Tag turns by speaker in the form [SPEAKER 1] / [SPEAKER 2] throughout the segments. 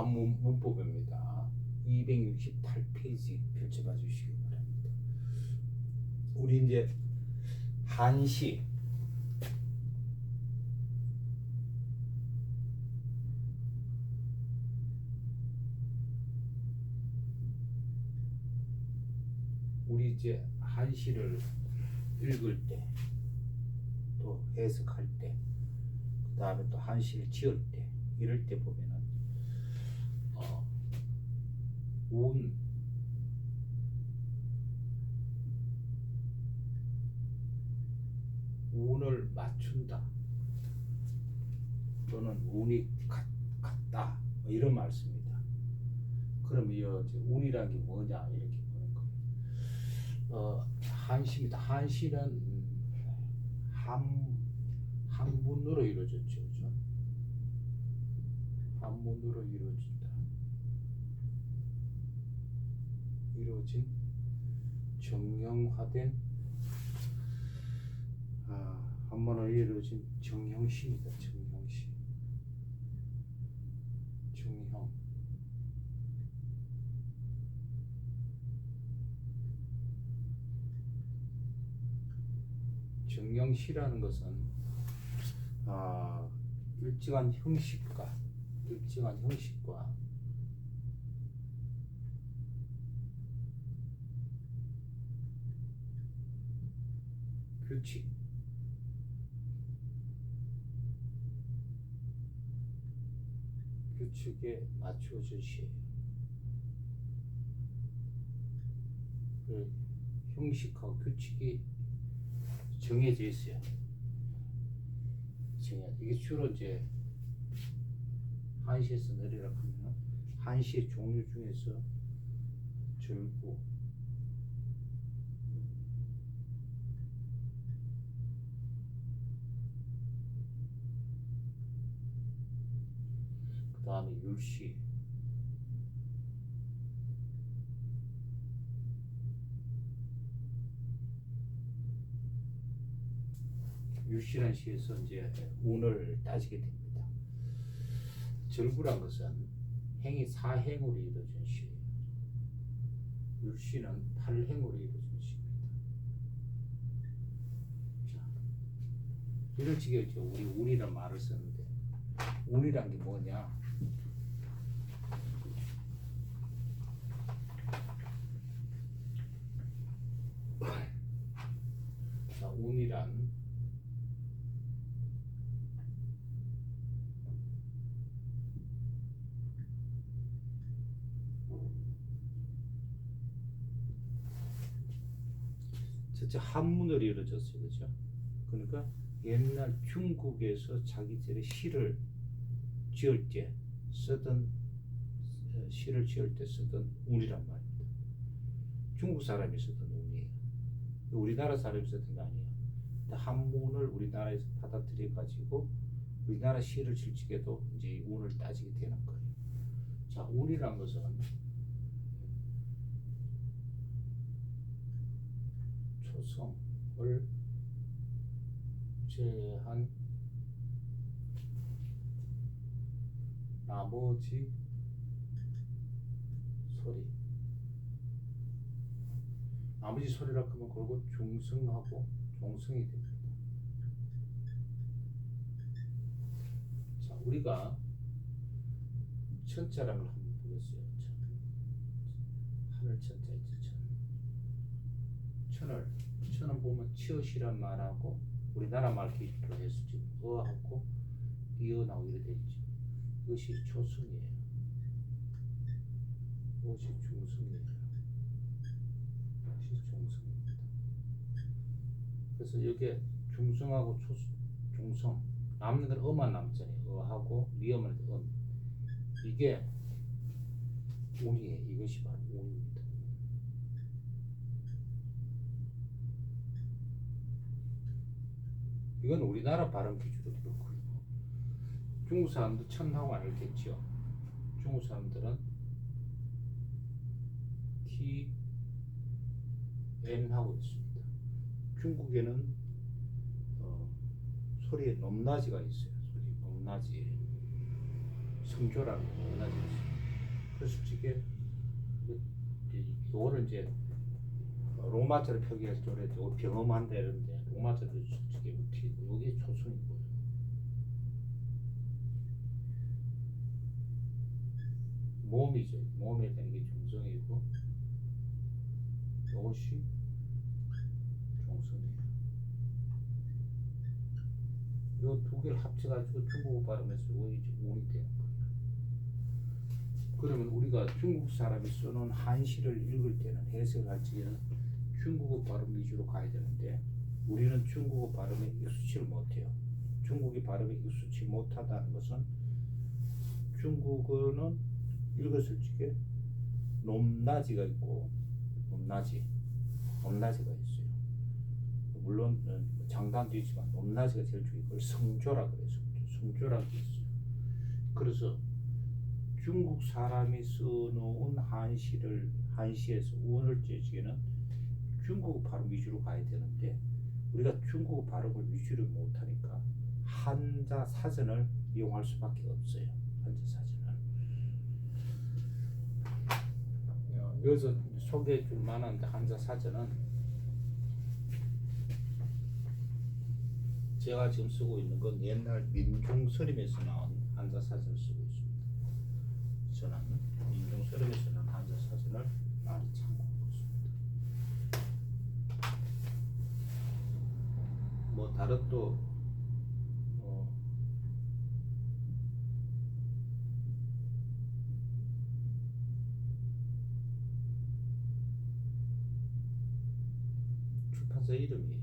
[SPEAKER 1] 한문 문법입니다. 268페이지 펼쳐봐 주시기 바랍니다. 우리 이제 한시 우리 이제 한시를 읽을 때, 또 해석할 때, 그 다음에 또 한시를 지을 때, 이럴 때 보면은 운, 운을 맞춘다, 또는 운이 같다, 뭐 이런 말씀입니다. 그럼 이 운이란 게 뭐냐 이렇게 보는 거예요. 한시입니다. 한시는 한문으로 이루어졌죠, 그죠? 한문으로 이루어진 정형화된 한문으로 이루어진 정형시입니다. 정형시, 정형. 정형시라는 것은 일정한 형식과 규칙에 맞춰진 시예요. 그 형식하고 규칙이 정해져 있어요. 이게 주로 이제 한시에서 내리라 하면 한시의 종류 중에서 절구, 그 다음에 율시, 율시라는 시에서 이제 운을 따지게 됩니다. 절구란 것은 행이 4행으로 이루어진 시예요. 율시는 8행으로 이루어진 시입니다. 자, 이런 식의 우리 운이란 말을 쓰는데, 운이란 게 뭐냐? 자, 운이란 첫째 한문으로 이루어졌어요, 그렇죠? 그러니까 옛날 중국에서 자기들의 시를 지을 때 쓰던 운이란 말입니다. 중국 사람이 쓰던 운이에요. 우리나라 사람이 쓰던 게 아니에요. 한문을 우리나라에서 받아들여 가지고 우리나라 시를 칠 적에도 이제 운을 따지게 되는 거예요. 자, 운이란 것은 초성을 제한 나머지 소리라 하면 그리고 중성하고 종성이 됩니다. 자, 우리가 천자라는 걸 한번 보겠어요. 하늘 천자 있죠. 천은 보면 치엇이란 말하고 우리나라 말 기준으로 해서 지금 어하고 이어나오고 이래 되죠. 이것이 초성이에요. 이것이 중성이에요. 이것이 종성입니다. 그래서 여기에 중성하고 중성 남는 건 어만 남잖아요. 어하고 니어만 이게 운이에요. 이것이 바로 운입니다. 이건 우리나라 발음 기준으로 그렇고요. 중국 사람도 천하고 알겠죠. 중국 사람들은 T, N 하고 있습니다. 중국에는 소리에 높낮이가 있어요. 소리 높낮이, 성조라는 높낮이 있어요. 솔직히 요거를 이제 로마자를 표기할 때 병엄한데 이런데 로마자를 솔직히 어떻게 요게 초성이고요. 몸이죠. 몸에 대한 게 중성이고 요것이 종성이에요. 요 두 개를 합쳐가지고 중국어 발음에서 요 이제 운이 되는 거예요. 그러면 우리가 중국 사람이 쓰는 한시를 읽을 때는 해석할 적에는 중국어 발음 위주로 가야 되는데 우리는 중국어 발음에 익숙치를 못해요. 중국이 발음에 익숙치 못하다는 것은 중국어는 읽었을 적에 높낮이가 있고 높낮이가 있어요. 물론 장단도 있지만 높낮이가 제일 중요해요. 그걸 성조라 그래요. 성조라고 있어요. 그래서 중국 사람이 써놓은 한시에서 운을 째지게는 중국어 발음 위주로 가야 되는데 우리가 중국어 발음을 위주로 못하니까 한자 사전을 이용할 수밖에 없어요. 한자 사전을. 여기서 소개해 줄 만한 한자 사전은 제가 지금 쓰고 있는 건 옛날 민중서림에서 나온 한자 사전을 쓰고 있습니다. 저는 민중서림에서 나온 한자 사전을 많이 참고하고 있습니다. 뭐 다른 또 출판사 이름이에요.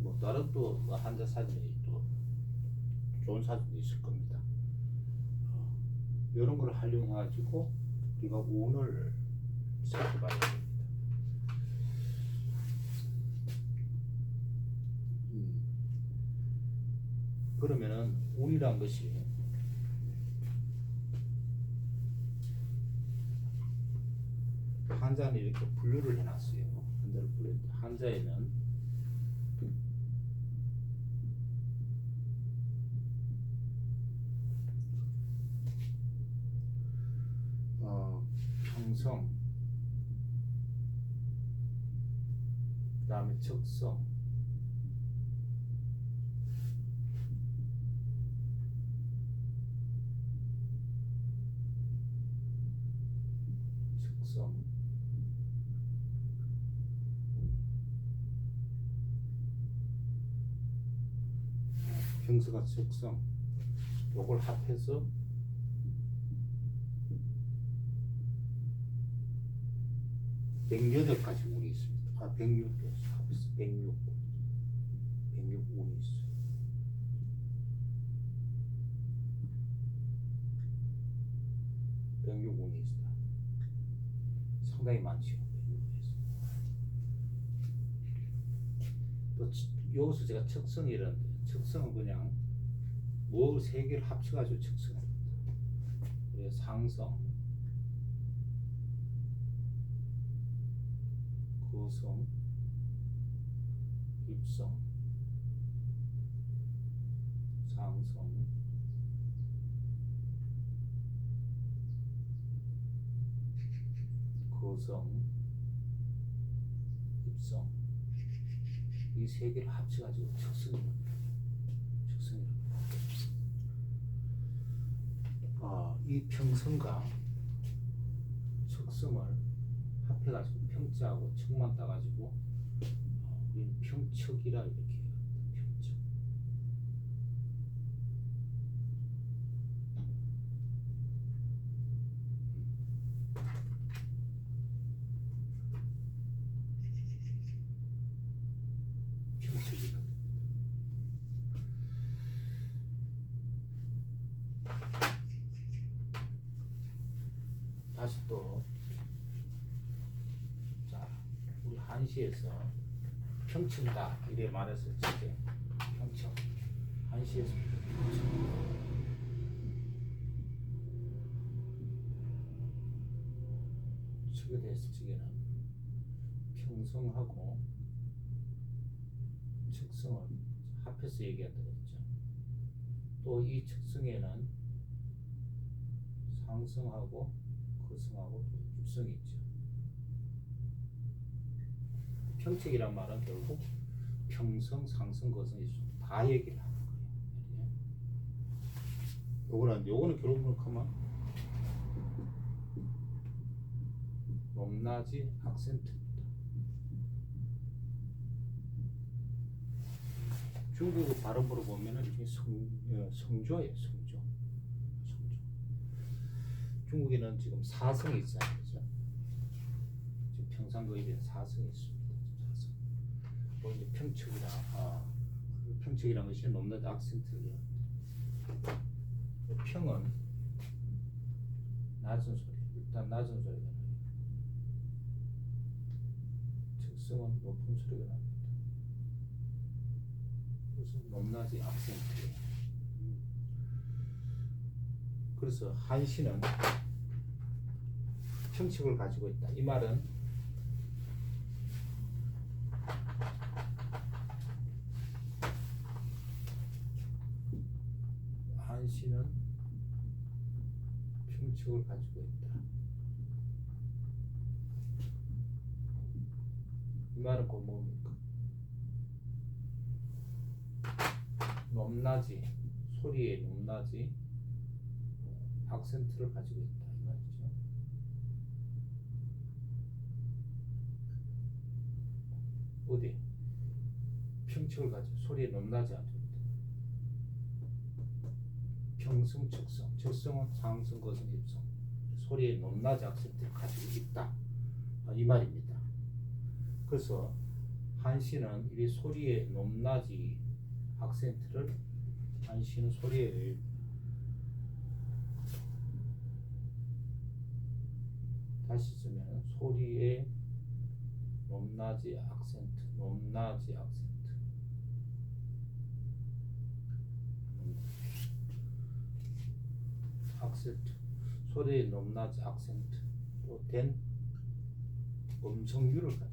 [SPEAKER 1] 뭐 다른 또 한자 사전이 또 좋은 사전도 있을 겁니다. 이런 걸 활용해가지고 우리가 운을 살펴봐야 됩니다. 그러면은 운이란 것이 한자는 이렇게 분류를 해놨어요. 한자를 분류했는데 한자에는 평성, 그 다음에 적성, 평서가 적성, 요걸 합해서 108가지 운이 있습니다. 106개 합해서 106 운이 있어요. 운이 있어요. 상당히 많죠. 또 여기서 제가 척성이라는데 척성은 그냥 뭐 세 개를 합쳐가지고 척성입니다. 그래서 상성, 거성, 입성, 상성, 거성, 입성, 이 세 개를 합쳐가지고 척성입니다. 이 평성과 척성을 합해가지고 평자하고 척만 따가지고 우리는 평척이라 이렇게 해요. 평척. 평척이라. 다시 또 자, 우리 한시에서 평척이다 이래 말했을 때 평척 한시에서 평척 척에 대했을 적에는 평성하고 척성을 합해서 얘기한다고 했죠. 또 이 척성에는 상성하고 거성하고 입성이 있죠. 평책이란 말은 결국 평성, 상성, 거성이 다 얘기를 하는 거예요. 요거는 결국은 그만 높낮이 악센트입니다. 중국 발음으로 보면은 이게 성조예요, 성조. 중국에는 지금 사성이 있어요, 그죠? 지금 평상거일에 사성이 있습니다. 사성. 뭐 이제 평척이란 것이 높낮이 악센트예요. 평은 낮은 소리, 일단 낮은 소리가 나요. 적성은 높은 소리가 납니다. 그래서 높낮이 악센트예요. 그래서 한시는 평칙을 가지고 있다. 이 말은 한시는 평칙을 가지고 있다. 이 말은 곧 뭡니까? 높낮이, 소리의 높낮이 악센트를 가지고 있다 이 말이죠. 어디? 평칙을 가지고 소리의 높낮이 아주 평성, 적성, 적성은 상성, 거성, 입성. 소리의 높낮이 악센트를 가지고 있다 이 말입니다. 그래서 한시는 이 소리의 높낮이 악센트를 한시는 소리의 다시 쓰면 소리의 높낮이 악센트, 높낮이 악센트. 악센트, 소리의 높낮이 악센트로 된 음성유를 가지고 있다.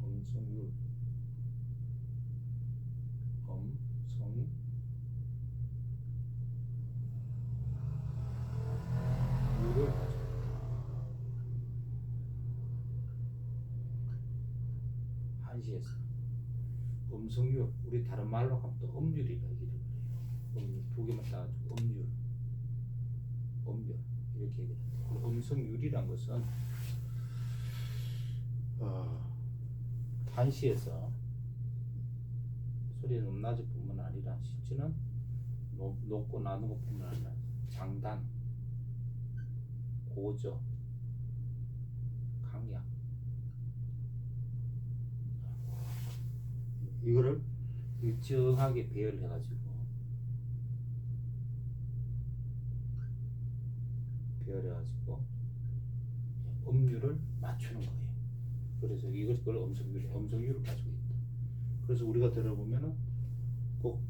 [SPEAKER 1] 음성유, 음성유, 음성 유를 가지고 있다. 한시에서 음성유, 우리 다른 말로 하면 또 음률이라 이렇게 그래요. 음률 두 개만 따가지고 음률, 음률 이렇게 얘기합니다. 음성률이란 것은 한시에서 소리의 높낮이뿐만 아니라 실제는 높고 낮은 것뿐만 아니라 장단, 고저, 강약 이거를 일정하게 배열해가지고 음률을 맞추는 거예요. 그래서 이걸 음성률을 가지고 있다. 그래서 우리가 들어보면은 꼭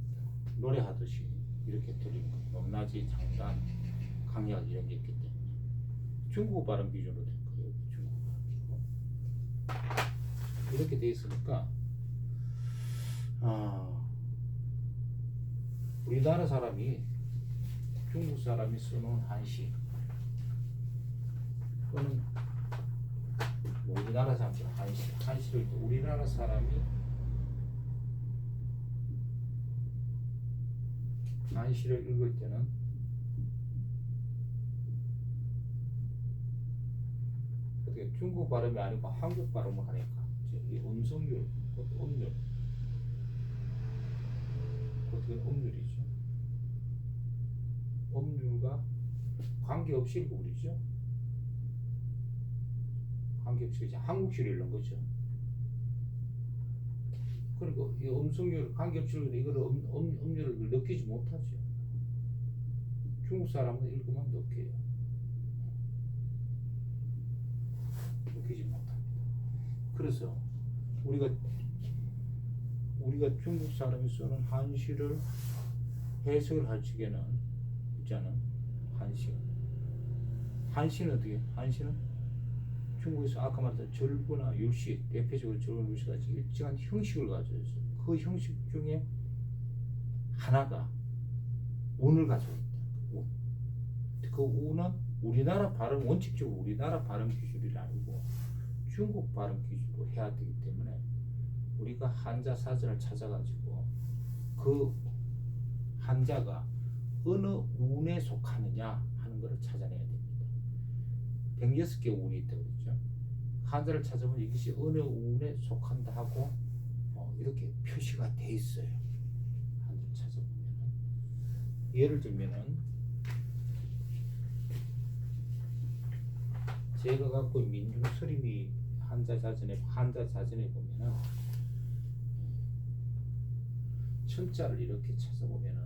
[SPEAKER 1] 노래하듯이 이렇게 들리는 거예요. 높낮이, 장단, 강약 이런 게 있기 때문에 중국 발음 기준으로 된 거예요. 중국 발음 기준 이렇게 돼 있으니까 우리나라 사람이 중국 사람이 쓰는 한시 또는 우리나라 사람들 한시를 우리나라 사람이 한시를 읽을 때는 어떻게 중국 발음이 아니고 한국 발음을 하니까 이 음성률, 음률 어떻게 음률이죠? 음률과 관계없이 읽어버리죠. 관계없이 이제 한국시를 읽는 거죠. 그리고 이 음성률 관계없이 읽는 이거를 음률을 느끼지 못하죠. 중국 사람은 읽으면 느껴요. 느끼지 못합니다. 그래서 우리가 중국 사람이 쓰는 한시를 해석을 할 적에는 있잖아. 한시는 어떻게? 한시는 중국에서 아까 말했던 절구나 율시, 대표적으로 절구나 율시 같이 일정한 형식을 가지고 있어요. 그 형식 중에 하나가 운을 가지고 있다. 운. 그 운은 우리나라 발음 원칙적으로 우리나라 발음 기술이 아니고 중국 발음 기술로 해야 되기 때문에 우리가 한자 사전을 찾아가지고 그 한자가 어느 운에 속하느냐 하는 것을 찾아내야 됩니다. 106개 운이 있다고 그랬죠. 한자를 찾아보면 이것이 어느 운에 속한다 하고 이렇게 표시가 돼 있어요. 한자를 찾아보면은 예를 들면은 제가 갖고 있는 민중서림이 한자 자전에 보면은 천자를 이렇게 찾아보면은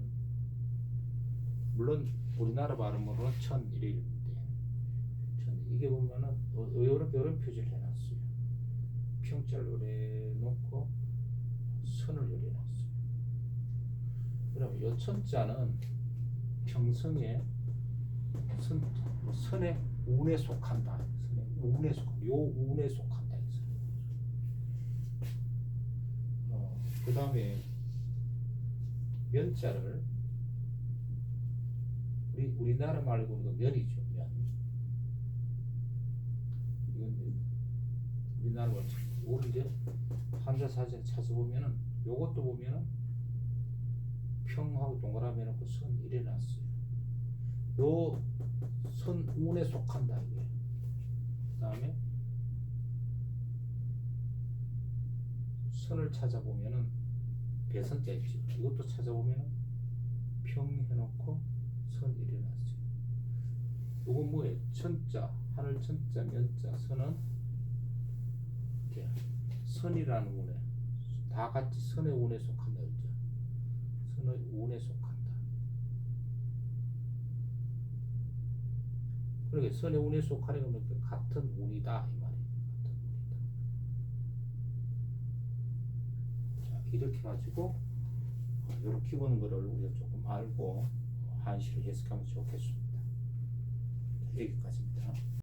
[SPEAKER 1] 물론 우리나라 발음으로는 천일인데 이게 보면은 이런 표시를 해놨어요. 평자를 해놓고 선을 해놨어요. 그러면 이 천자는 평성의 선의 운에 속한다. 선의 운에 속한다. 요 운에 속한다. 그 다음에 면자를 우리나라 말고는 면이죠. 면. 이건 우리나라 말. 오늘 이제 한자 사전에 찾아보면은 요것도 보면은 평하고 동그라미 해놓고 선 이래 놨어요. 요 선 운에 속한다 이게. 그 다음에 선을 찾아보면은 배선자 있죠. 이것도 찾아보면은 평 해놓고 선 이래 놨어요. 요건 뭐예요? 천자, 하늘 천자, 면자, 선은 이렇게 선이라는 운에 다 같이 선의 운에 속한다 그랬죠. 선의 운에 속한다. 그러니까 선의 운에 속하는 건 같은 운이다 이 말이에요. 같은 운이다. 자, 이렇게 가지고 이렇게 보는 거를 우리가 조금 알고 한시를 해석하면 좋겠습니다. 여기까지입니다.